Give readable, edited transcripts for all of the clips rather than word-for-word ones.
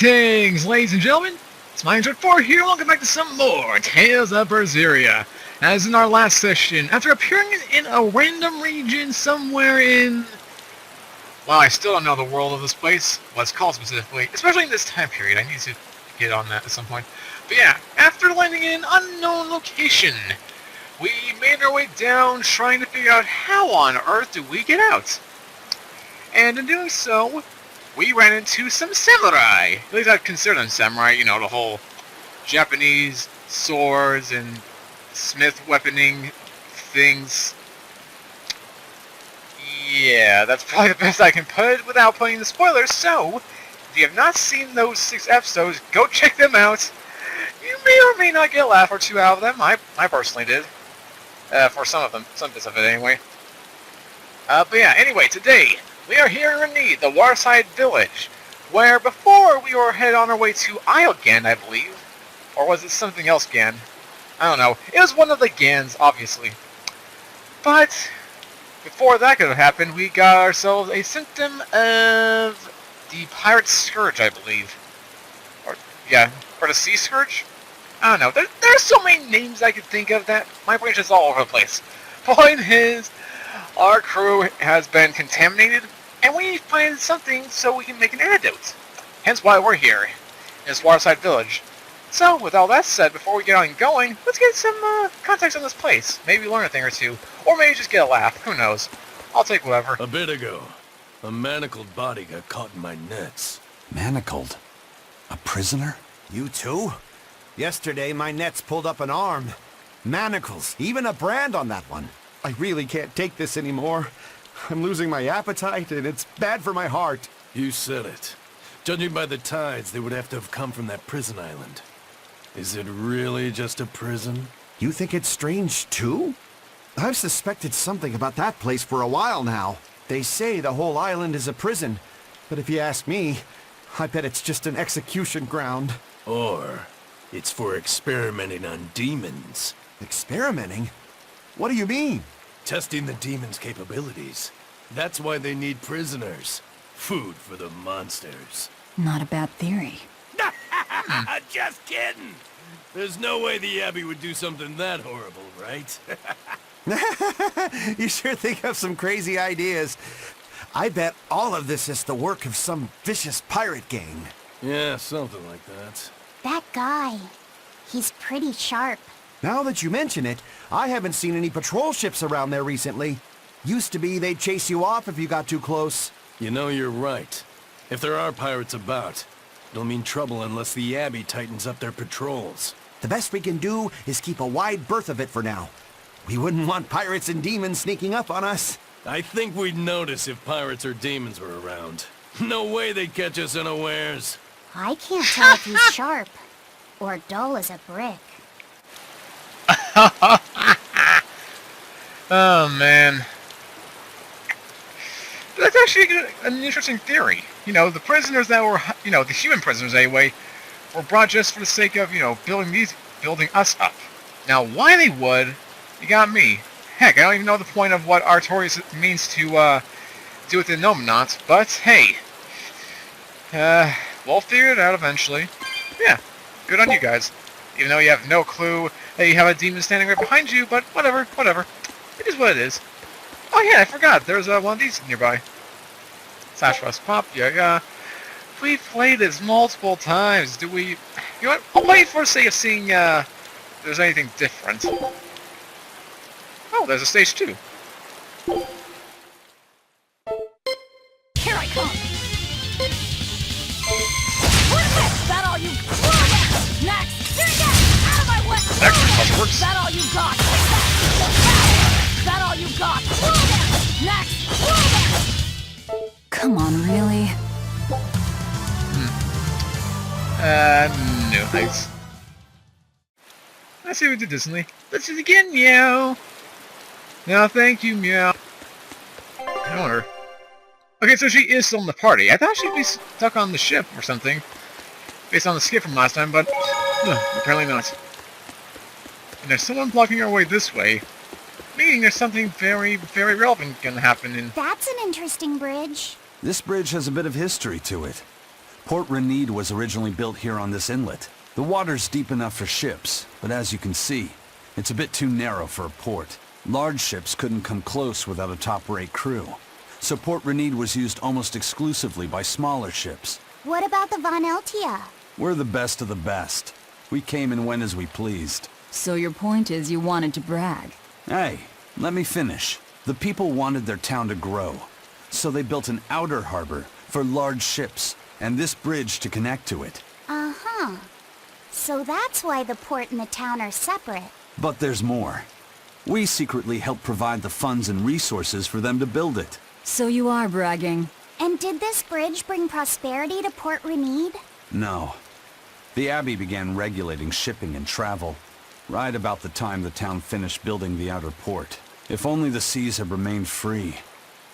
Greetings, ladies and gentlemen. It's my Android 4 here. Welcome back to some more Tales of Berseria. As in our last session, after appearing in a random region somewhere in... Well, I still don't know the world of this place, what it's called specifically, especially in this time period. I need to get on that at some point. But yeah, after landing in an unknown location, we made our way down trying to figure out how on earth do we get out. And in doing so, we ran into some samurai. At least I'd consider them samurai, you know, the whole Japanese swords and smith weaponing things. Yeah, that's probably the best I can put it without putting the spoilers, so if you have not seen those 6 episodes, go check them out. You may or may not get a laugh or two out of them. I personally did. For some of them. Some bits of it, anyway. But yeah, anyway, today, we are here in Rani, the waterside village, where before we were headed on our way to Isle Gan, I believe. Or was it something else Gan? I don't know. It was one of the Gans, obviously. But before that could have happened, we got ourselves a symptom of the pirate Scourge, I believe. Or, yeah, or the Sea Scourge? I don't know. There's so many names I could think of that my brain's just all over the place. Point is, our crew has been contaminated, and we need to find something so we can make an antidote. Hence why we're here, in this waterside village. So, with all that said, before we get on going, let's get some context on this place. Maybe learn a thing or two, or maybe just get a laugh. Who knows? I'll take whatever. A bit ago, a manacled body got caught in my nets. Manacled? A prisoner? You too? Yesterday, my nets pulled up an arm. Manacles, even a brand on that one. I really can't take this anymore. I'm losing my appetite, and it's bad for my heart. You said it. Judging by the tides, they would have to have come from that prison island. Is it really just a prison? You think it's strange, too? I've suspected something about that place for a while now. They say the whole island is a prison, but if you ask me, I bet it's just an execution ground. Or it's for experimenting on demons. Experimenting? What do you mean? Testing the demons' capabilities. That's why they need prisoners. Food for the monsters. Not a bad theory. Just kidding! There's no way the Abbey would do something that horrible, right? You sure think of some crazy ideas. I bet all of this is the work of some vicious pirate gang. Yeah, something like that. That guy, he's pretty sharp. Now that you mention it, I haven't seen any patrol ships around there recently. Used to be they'd chase you off if you got too close. You know, you're right. If there are pirates about, it'll mean trouble unless the Abbey tightens up their patrols. The best we can do is keep a wide berth of it for now. We wouldn't want pirates and demons sneaking up on us. I think we'd notice if pirates or demons were around. No way they'd catch us unawares. I can't tell if he's sharp or dull as a brick. Oh, man. That's actually an interesting theory. You know, the prisoners that were, you know, the human prisoners anyway, were brought just for the sake of, you know, building us up. Now, why they would, you got me. Heck, I don't even know the point of what Artorias means to, do with the Nominat, but hey. We'll figure it out eventually. Yeah, good on you guys. Even though you have no clue that you have a demon standing right behind you, but whatever. It is what it is. Oh yeah, I forgot, there's one of these nearby. Slash Rust Pop, yeah. We've played this multiple times. Do we... You know what? I'll wait for the sake of seeing, if there's anything different. Oh, there's a stage 2. Here I come! Is that all you... Next! Out of my way! Next, works. Is that all you got? Is that all you got? Next! Come on, really? No thanks. I see what we did decently. Let's do it again, meow! No, thank you, meow. I wonder. Okay, so she is still in the party. I thought she'd be stuck on the ship or something, based on the skip from last time, but apparently not. And there's someone blocking our way this way, meaning there's something very, very relevant gonna happen in... That's an interesting bridge. This bridge has a bit of history to it. Port Renede was originally built here on this inlet. The water's deep enough for ships, but as you can see, it's a bit too narrow for a port. Large ships couldn't come close without a top-rate crew. So Port Renede was used almost exclusively by smaller ships. What about the Von Eltia? We're the best of the best. We came and went as we pleased. So your point is you wanted to brag? Hey, let me finish. The people wanted their town to grow, so they built an outer harbor for large ships, and this bridge to connect to it. Uh-huh. So that's why the port and the town are separate. But there's more. We secretly helped provide the funds and resources for them to build it. So you are bragging. And did this bridge bring prosperity to Port Renede? No. The Abbey began regulating shipping and travel, right about the time the town finished building the outer port. If only the seas had remained free,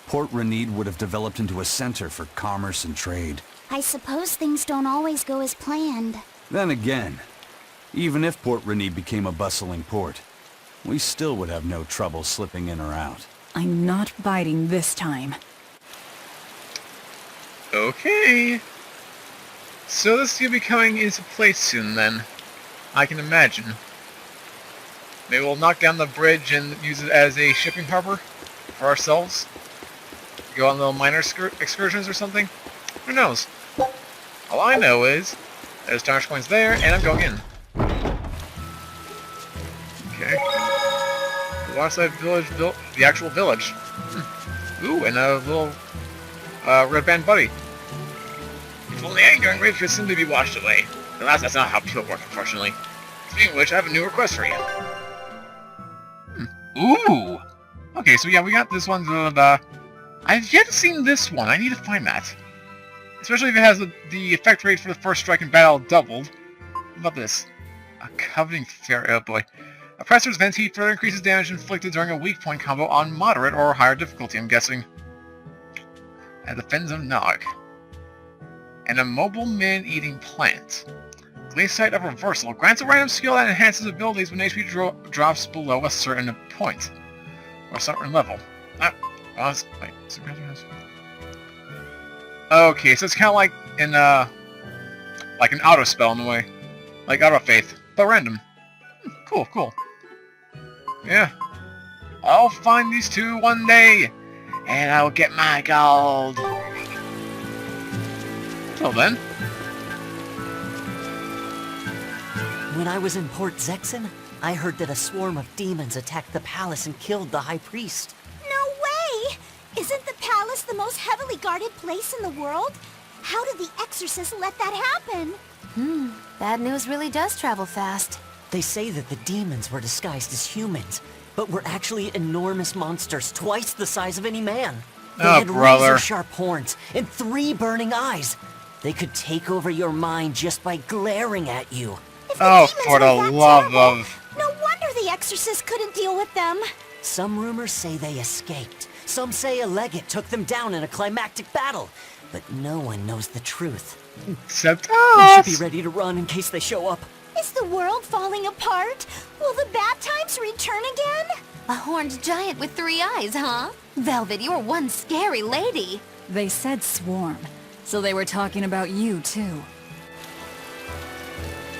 Port Renede would have developed into a center for commerce and trade. I suppose things don't always go as planned. Then again, even if Port Renede became a bustling port, we still would have no trouble slipping in or out. I'm not biting this time. Okay. So this is going to be coming into place soon then. I can imagine. Maybe we'll knock down the bridge and use it as a shipping harbor for ourselves. Go on little minor excursions or something. Who knows? All I know is there's Tarnish coins there, and I'm going in. Okay. The waterside village built the actual village. Ooh, and a little red band buddy. If only anger and rage could simply be washed away. Alas, that's not how people work, unfortunately. Speaking of which, I have a new request for you. Ooh! Okay, so yeah, we got this one. I've yet to see this one. I need to find that. Especially if it has the effect rate for the first strike in battle doubled. What about this? A coveting fair. Oh boy. Oppressor's vent heat further increases damage inflicted during a weak point combo on moderate or higher difficulty, I'm guessing. At the Fens of Nog. And a mobile man-eating plant. Glaciite of Reversal grants a random skill that enhances abilities when HP drops below a certain point. Or a certain level. Wait, okay, so it's kind of like in, like an auto spell in a way. Like Auto Faith, but random. Cool. Yeah. I'll find these two one day, and I'll get my gold. Till then. When I was in Port Zexen, I heard that a swarm of demons attacked the palace and killed the High Priest. No way! Isn't the palace the most heavily guarded place in the world? How did the Exorcists let that happen? Bad news really does travel fast. They say that the demons were disguised as humans, but were actually enormous monsters twice the size of any man. They had razor-sharp horns and 3 burning eyes. They could take over your mind just by glaring at you. Oh, for the love of... No wonder the Exorcists couldn't deal with them. Some rumors say they escaped. Some say a legate took them down in a climactic battle. But no one knows the truth. Except We us! should be ready to run in case they show up. Is the world falling apart? Will the bad times return again? A horned giant with 3 eyes, huh? Velvet, you're one scary lady. They said swarm, so they were talking about you too.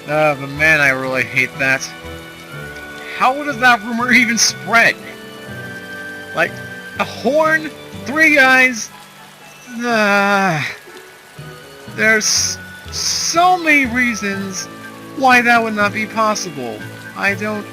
But man, I really hate that. How does that rumor even spread? Like, a horn, 3 eyes... there's so many reasons why that would not be possible. I don't...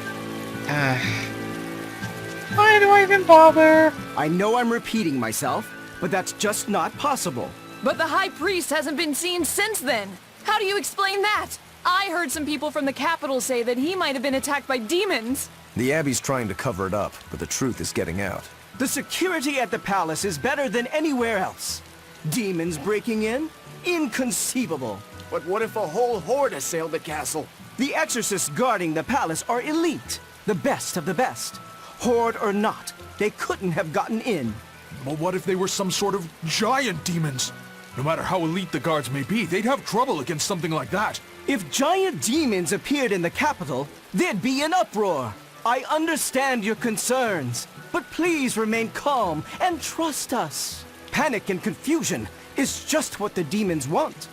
why do I even bother? I know I'm repeating myself, but that's just not possible. But the High Priest hasn't been seen since then. How do you explain that? I heard some people from the capital say that he might have been attacked by demons. The Abbey's trying to cover it up, but the truth is getting out. The security at the palace is better than anywhere else. Demons breaking in? Inconceivable. But what if a whole horde assailed the castle? The exorcists guarding the palace are elite, the best of the best. Horde or not, they couldn't have gotten in. But what if they were some sort of giant demons? No matter how elite the guards may be, they'd have trouble against something like that. If giant demons appeared in the capital, there'd be an uproar. I understand your concerns, but please remain calm and trust us. Panic and confusion is just what the demons want.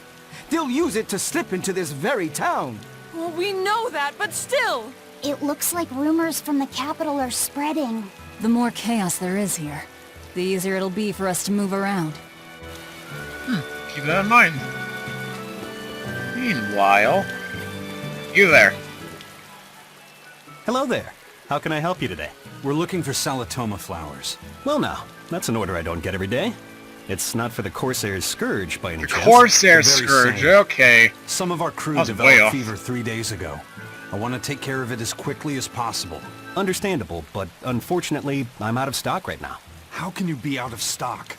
They'll use it to slip into this very town. Well, we know that, but still! It looks like rumors from the capital are spreading. The more chaos there is here, the easier it'll be for us to move around. Keep that in mind. Meanwhile... You there. Hello there. How can I help you today? We're looking for Salatoma flowers. Well now, that's an order I don't get every day. It's not for the Corsair's Scourge by any chance. Corsair The very Scourge, same. okay. Some of our crew That was way developed off. fever 3 days ago. I want to take care of it as quickly as possible. Understandable, but unfortunately, I'm out of stock right now. How can you be out of stock?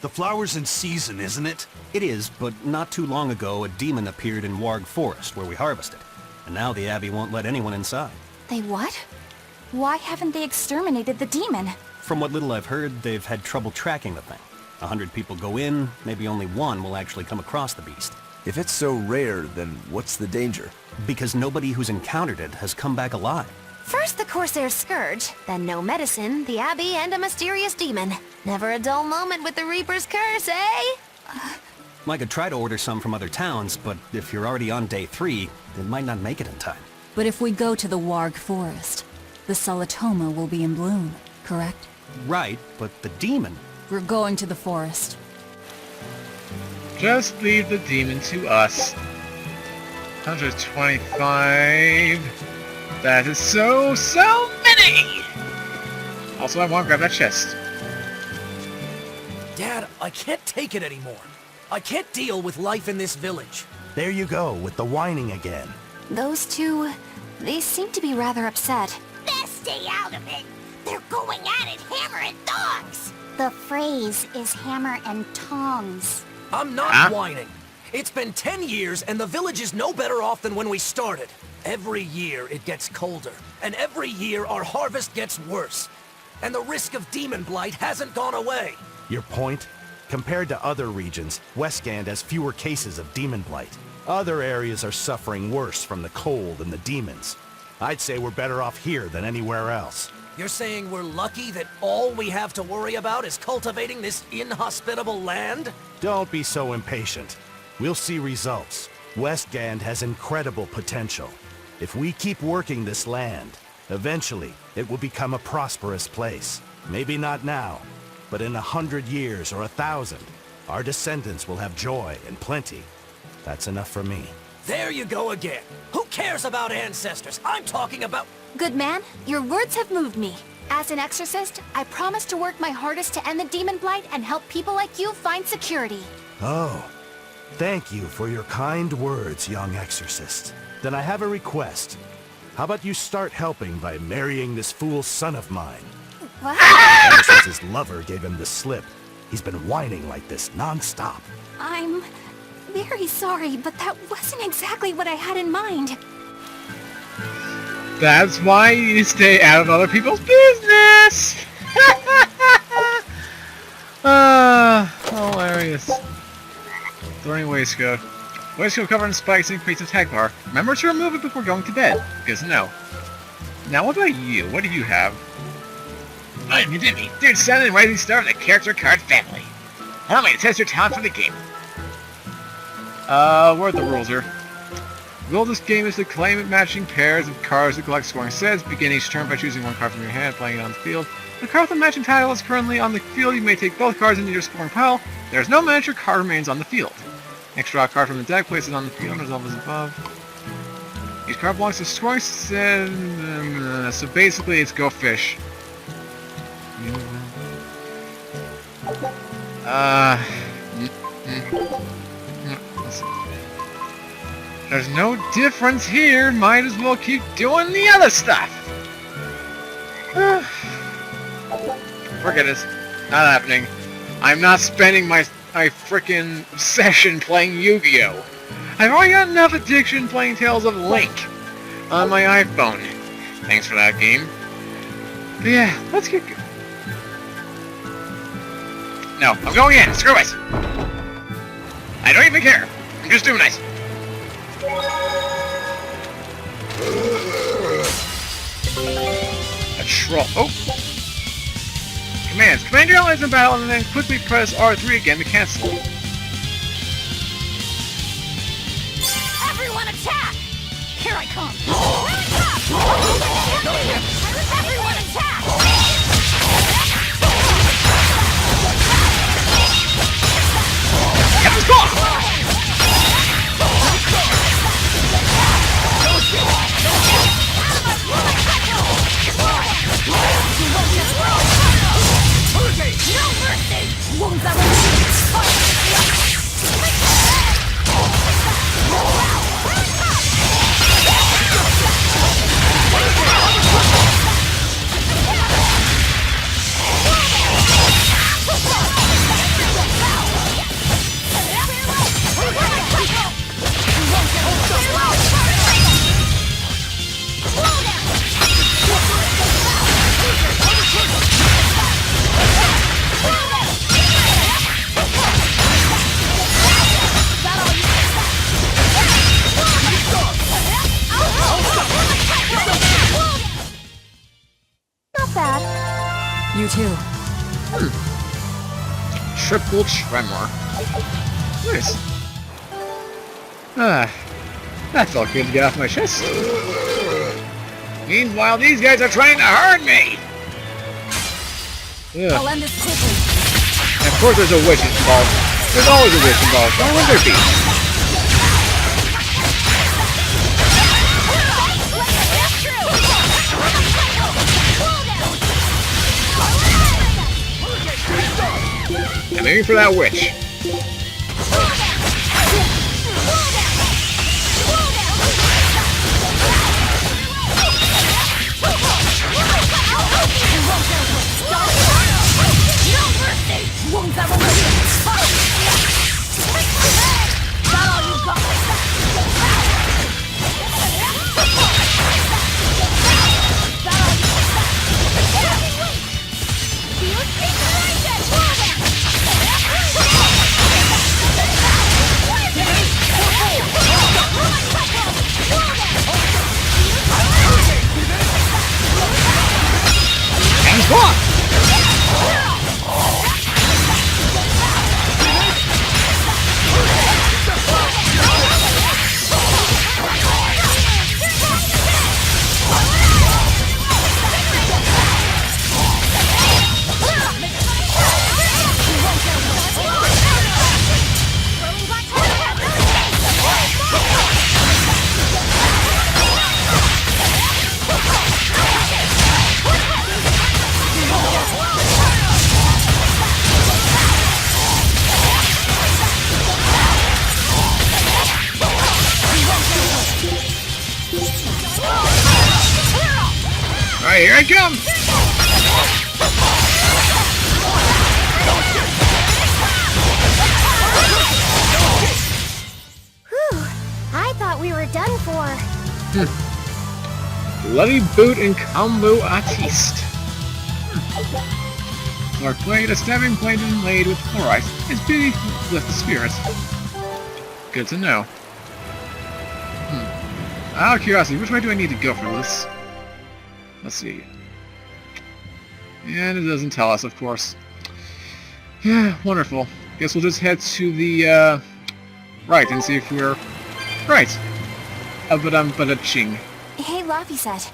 The flower's in season, isn't it? It is, but not too long ago, a demon appeared in Warg Forest, where we harvested. And now the Abbey won't let anyone inside. They what? Why haven't they exterminated the demon? From what little I've heard, they've had trouble tracking the thing. 100 people go in, maybe only one will actually come across the beast. If it's so rare, then what's the danger? Because nobody who's encountered it has come back alive. First the Corsair Scourge, then no medicine, the Abbey, and a mysterious demon. Never a dull moment with the Reaper's curse, eh? I could try to order some from other towns, but if you're already on day 3, it might not make it in time. But if we go to the Warg Forest, the Salatoma will be in bloom, correct? Right, but the demon... We're going to the forest. Just leave the demon to us. 125... That is so many! Also, I want to grab that chest. Dad, I can't take it anymore. I can't deal with life in this village. There you go, with the whining again. Those two, they seem to be rather upset. Best stay out of it. They're going at it hammer and tongs. The phrase is hammer and tongs. I'm not whining. It's been 10 years and the village is no better off than when we started. Every year it gets colder, and every year our harvest gets worse. And the risk of Daemonblight hasn't gone away. Your point? Compared to other regions, Westgand has fewer cases of Daemonblight. Other areas are suffering worse from the cold and the demons. I'd say we're better off here than anywhere else. You're saying we're lucky that all we have to worry about is cultivating this inhospitable land? Don't be so impatient. We'll see results. Westgand has incredible potential. If we keep working this land, eventually it will become a prosperous place. Maybe not now, but in 100 years or 1,000, our descendants will have joy and plenty. That's enough for me. There you go again. Who cares about ancestors? I'm talking about... Good man, your words have moved me. As an exorcist, I promise to work my hardest to end the Daemonblight and help people like you find security. Oh, thank you for your kind words, young exorcist. Then I have a request. How about you start helping by marrying this fool's son of mine? What? Ever since his lover gave him the slip, he's been whining like this non-stop. I'm very sorry, but that wasn't exactly what I had in mind. That's why you stay out of other people's business! Hilarious. Throwing waistcoat. Waistcoat covered in spikes increases attack bar. Remember to remove it before going to bed. Because no. Now what about you? What do you have? I'm Jimmy, third son and rising star of the character card family. Allow me to test your talent for the game. Where the rules are. The goal of this game is to claim matching pairs of cards to collect scoring sets. Begin each turn by choosing one card from your hand, playing it on the field. If the card with the matching title is currently on the field, you may take both cards into your scoring pile. If there is no match, your card remains on the field. Next, draw a card from the deck, place it on the field, resolve as above. Each card belongs to scoring set. So basically, it's go fish. There's no difference here. Might as well keep doing the other stuff. Forget it. Not happening. I'm not spending my frickin' session playing Yu-Gi-Oh! I've already got enough addiction playing Tales of Link on my iPhone. Thanks for that game. But yeah, let's get... No, I'm going in. Screw it. I don't even care. I'm just doing it. A troll. Oh. Commands. Command your allies in battle and then quickly press R3 again to cancel. Here I come! Everyone attack! Heaven's gone! No mercy! Won't that You too. Triple tremor. Nice. That felt good to get off my chest. Meanwhile, these guys are trying to hurt me! Ugh. I'll end this quickly. And of course there's a witch involved. There's always a witch involved. Why would there be? I'm aiming for that witch. Alright, here I come! Whew, I thought we were done for. Bloody boot and combo artiste. Or blade, a stabbing blade inlaid with chlorite. His beauty lift the spirits. Good to know. Out of curiosity, which way do I need to go for this? Let's see. And it doesn't tell us, of course. Yeah, wonderful. Guess we'll just head to the, right and see if we're right. But-ching. Hey, Laphicet.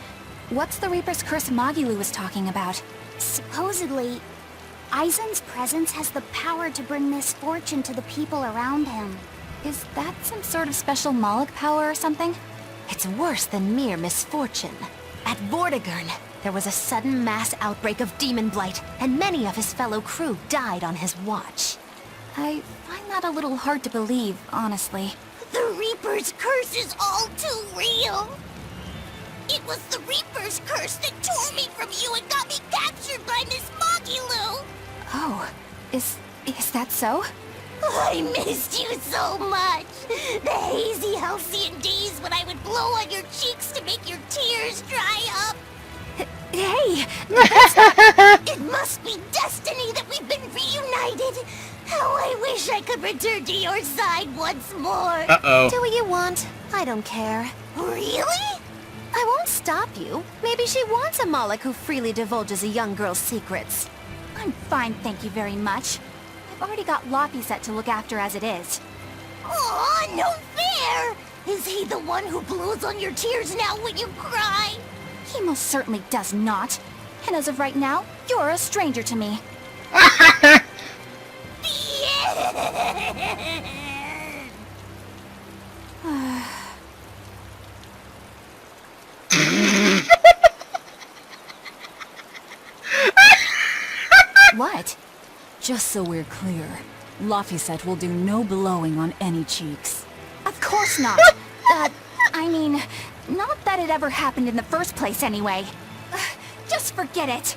What's the Reaper's Curse Magilu was talking about? Supposedly, Aizen's presence has the power to bring misfortune to the people around him. Is that some sort of special Malak power or something? It's worse than mere misfortune. At Vortigern, there was a sudden mass outbreak of Daemonblight, and many of his fellow crew died on his watch. I find that a little hard to believe, honestly. The Reaper's Curse is all too real. It was the Reaper's Curse that tore me from you and got me captured by Miss Magilu. Oh, is that so? I missed you so much. The hazy halcyon days when I would blow on your cheeks to make your tears dry up. Hey! It must be destiny that we've been reunited. How I wish I could return to your side once more. Uh-oh. Do what you want. I don't care. Really? I won't stop you. Maybe she wants a Malak who freely divulges a young girl's secrets. I'm fine, thank you very much. I've already got Laphicet to look after as it is. Aw, no fair! Is he the one who blows on your tears now when you cry? He most certainly does not. And as of right now, you're a stranger to me. What? Just so we're clear, Laphicet will do no blowing on any cheeks. Of course not. I mean, not that it ever happened in the first place anyway. Just forget it.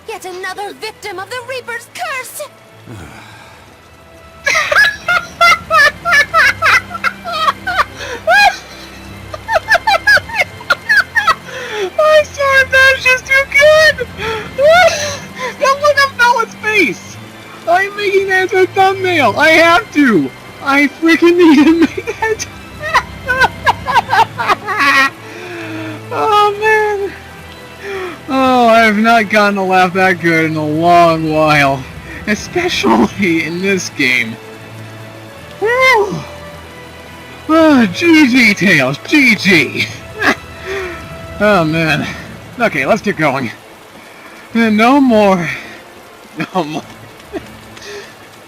Yet another victim of the Reaper's curse! I'm sorry, that's just too good! Now look at Bella's face! I'm making that as a thumbnail! I have to! I freaking need to make that! Oh man! Oh, I have not gotten a laugh that good in a long while. Especially in this game. Woo! GG, Tails, GG! Oh man. Okay, let's get going. And no more. No more.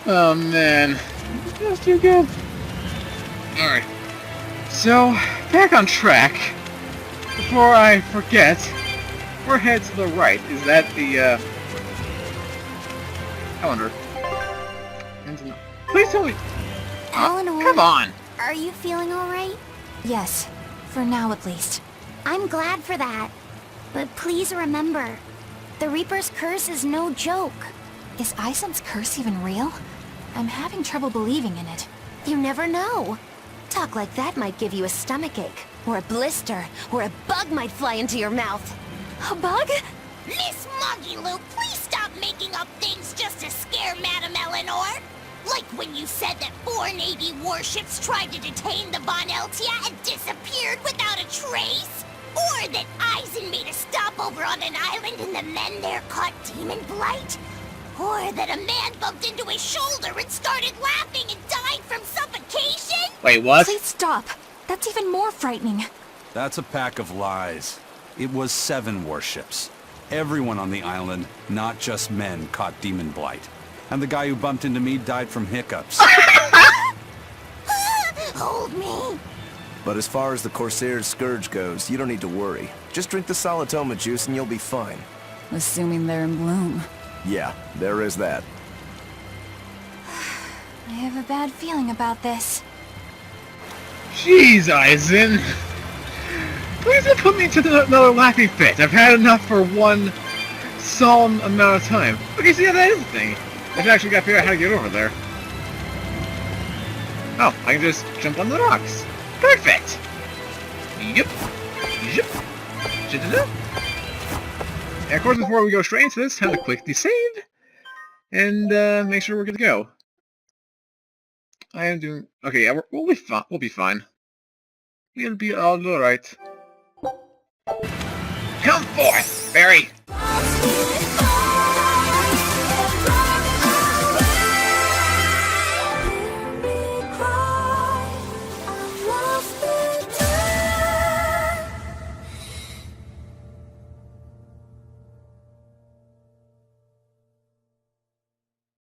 Oh man. That's too good. Alright. So, back on track. Before I forget, we're headed to the right. Is that the, calendar? Please tell me. Eleanor, come on. Are you feeling alright? Yes, for now at least. I'm glad for that. But please remember, the Reaper's curse is no joke. Is Isen's curse even real? I'm having trouble believing in it. You never know. Talk like that might give you a stomachache, or a blister, or a bug might fly into your mouth. A bug? Miss Moggy-Lou, please stop making up things just to scare Madame Eleanor. Like when you said that 4 Navy warships tried to detain the Von Eltia and disappeared without a trace. Or that Eisen made a stopover on an island and the men there caught Daemonblight. Or that a man bumped into his shoulder and started laughing and died from suffocation. Wait, what? Please stop. That's even more frightening. That's a pack of lies. It was 7 warships. Everyone on the island, not just men, caught Daemonblight. And the guy who bumped into me died from hiccups. Hold me. But as far as the Corsair's Scourge goes, you don't need to worry. Just drink the Solitoma juice and you'll be fine. Assuming they're in bloom. Yeah, there is that. I have a bad feeling about this. Jeez, Eisen. Please don't put me into another laughing fit. I've had enough for one solemn amount of time. Okay, so yeah, that is the thing. I've actually got to figure out how to get over there. Oh, I can just jump on the rocks. Perfect! Yep. Yep. Da-da-da. And of course, before we go straight into this, time to quickly save. And make sure we're good to go. I am doing... Okay, yeah, we'll be fine. We'll be fine. We'll be all right. Come forth, Barry!